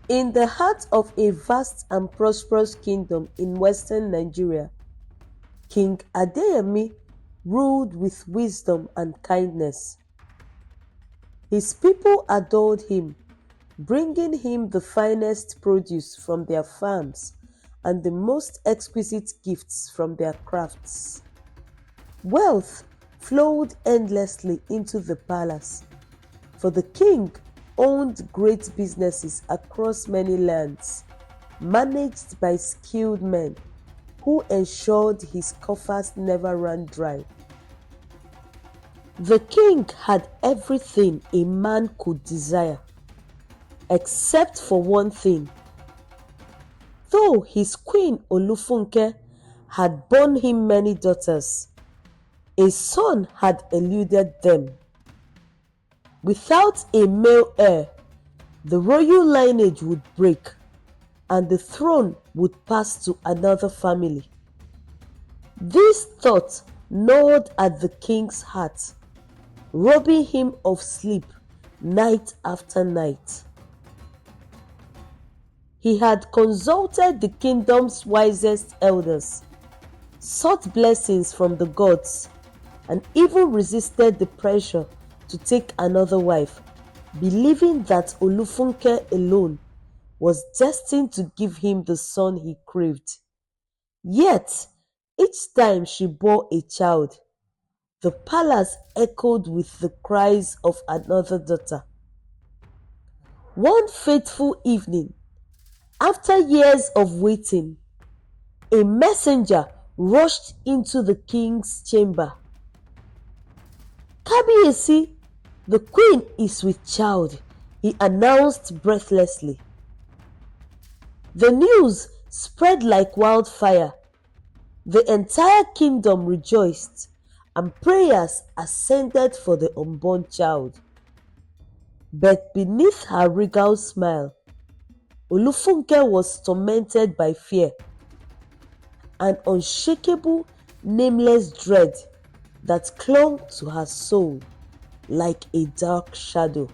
In the heart of a vast and prosperous kingdom in western Nigeria, King Adeyemi ruled with wisdom and kindness. His people adored him, bringing him the finest produce from their farms and the most exquisite gifts from their crafts. Wealth flowed endlessly into the palace, for the king owned great businesses across many lands, managed by skilled men who ensured his coffers never ran dry. The king had everything a man could desire, except for one thing. Though his queen Olufunke had borne him many daughters, a son had eluded them. Without a male heir, the royal lineage would break and the throne would pass to another family. This thought gnawed at the king's heart, robbing him of sleep night after night. He had consulted the kingdom's wisest elders, sought blessings from the gods, and even resisted the pressure to take another wife, believing that Olufunke alone was destined to give him the son he craved. Yet, each time she bore a child, the palace echoed with the cries of another daughter. One fateful evening, after years of waiting, a messenger rushed into the king's chamber. "Kabiyesi, the queen is with child," he announced breathlessly. The news spread like wildfire. The entire kingdom rejoiced, and prayers ascended for the unborn child. But beneath her regal smile, Olufunke was tormented by fear, an unshakable, nameless dread that clung to her soul like a dark shadow.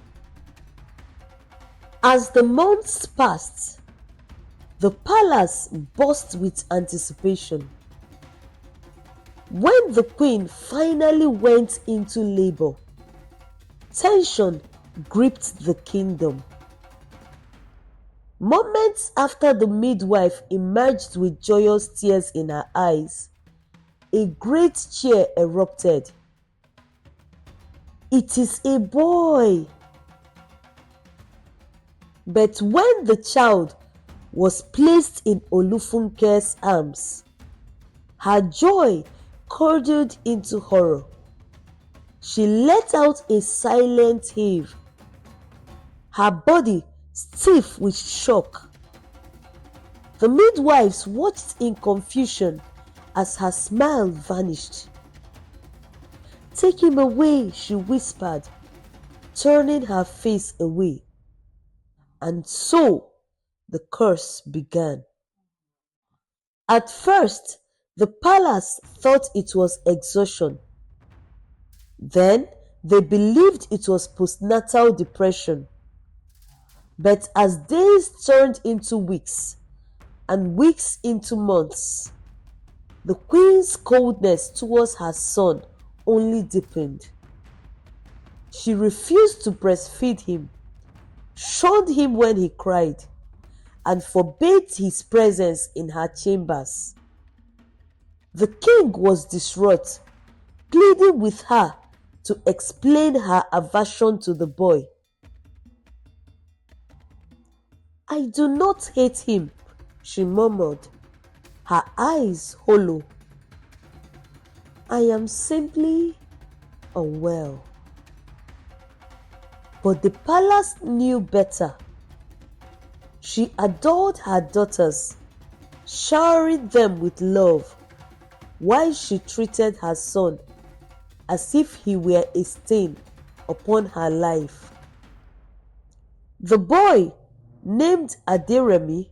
As the months passed, the palace buzzed with anticipation. When the queen finally went into labor, tension gripped the kingdom. Moments after the midwife emerged with joyous tears in her eyes, a great cheer erupted. "It is a boy!" But when the child was placed in Olufunke's arms, her joy curdled into horror. She let out a silent heave, her body stiff with shock. The midwives watched in confusion as her smile vanished. "Take him away," she whispered, turning her face away. And so the curse began. At first, the palace thought it was exhaustion. Then they believed it was postnatal depression. But as days turned into weeks and weeks into months, the queen's coldness towards her son only deepened. She refused to breastfeed him, shunned him when he cried, and forbade his presence in her chambers. The king was distraught, pleading with her to explain her aversion to the boy. "I do not hate him," she murmured, her eyes hollow. "I am simply unwell." But the palace knew better. She adored her daughters, showering them with love, while she treated her son as if he were a stain upon her life. The boy, named Adeyemi,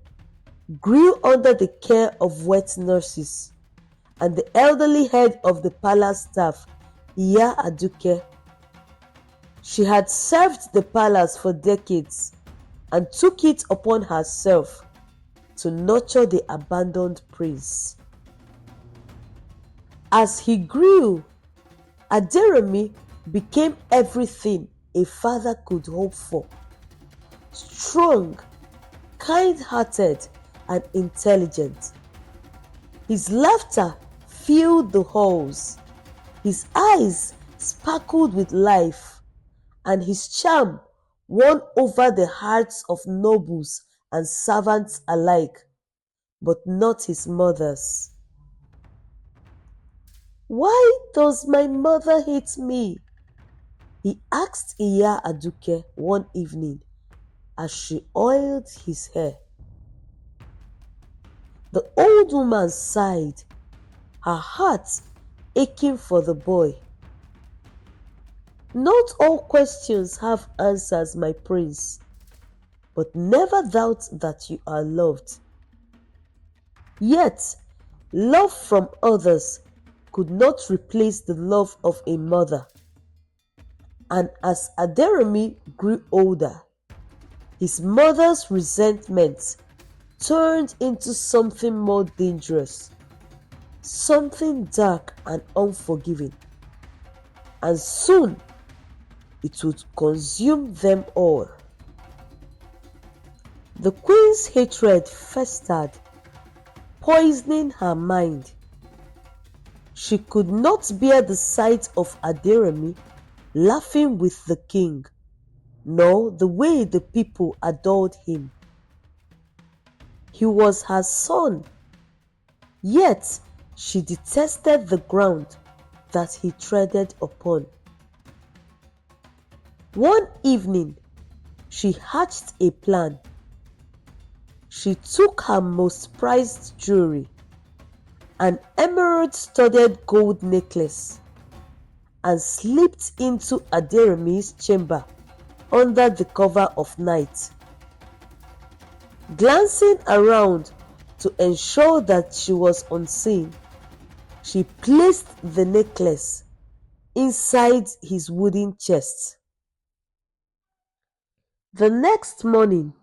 grew under the care of wet nurses and the elderly head of the palace staff, Iya Aduke. She had served the palace for decades, and took it upon herself to nurture the abandoned prince. As he grew, Adeyemi became everything a father could hope for: strong, kind-hearted, and intelligent. His laughter filled the halls, his eyes sparkled with life, and his charm won over the hearts of nobles and servants alike, but not his mother's. "Why does my mother hate me?" he asked Iya Aduke one evening as she oiled his hair. The old woman sighed, her heart aching for the boy. "Not all questions have answers, my prince, but never doubt that you are loved." Yet, love from others could not replace the love of a mother. And as Adeyemi grew older, his mother's resentment turned into something more dangerous, something dark and unforgiving. And soon, it would consume them all. The queen's hatred festered, poisoning her mind. She could not bear the sight of Adeyemi laughing with the king, nor the way the people adored him. He was her son, yet she detested the ground that he treaded upon. One evening, she hatched a plan. She took her most prized jewelry, an emerald-studded gold necklace, and slipped into Adeyemi's chamber under the cover of night. Glancing around to ensure that she was unseen, she placed the necklace inside his wooden chest. The next morning,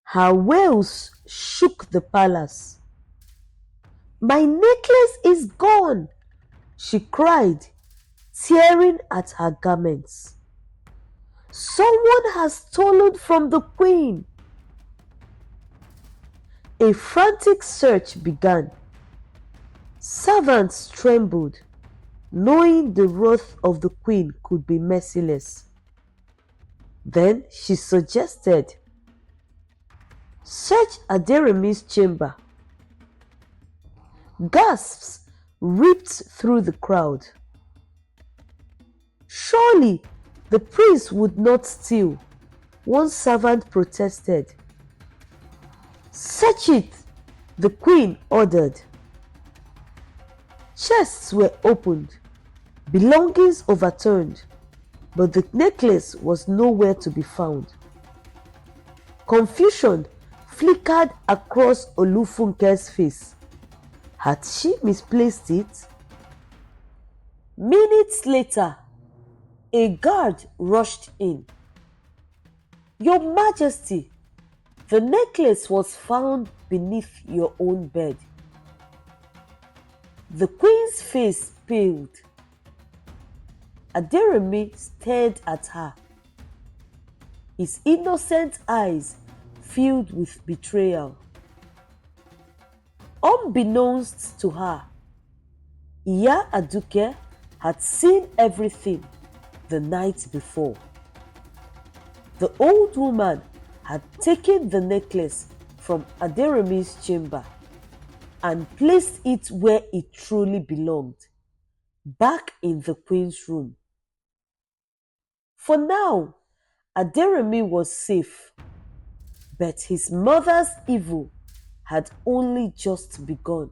her wails shook the palace. "My necklace is gone!" she cried, tearing at her garments. "Someone has stolen from the queen!" A frantic search began. Servants trembled, knowing the wrath of the queen could be merciless. Then she suggested, "Search Adeyemi's chamber." Gasps ripped through the crowd. "Surely the prince would not steal," one servant protested. "Search it," the queen ordered. Chests were opened, belongings overturned, but the necklace was nowhere to be found. Confusion flickered across Olufunke's face. Had she misplaced it? Minutes later, a guard rushed in. "Your Majesty, the necklace was found beneath your own bed." The queen's face paled. Adeyemi stared at her, his innocent eyes filled with betrayal. Unbeknownst to her, Iya Aduke had seen everything the night before. The old woman had taken the necklace from Adeyemi's chamber and placed it where it truly belonged, back in the queen's room. For now, Adeyemi was safe, but his mother's evil had only just begun.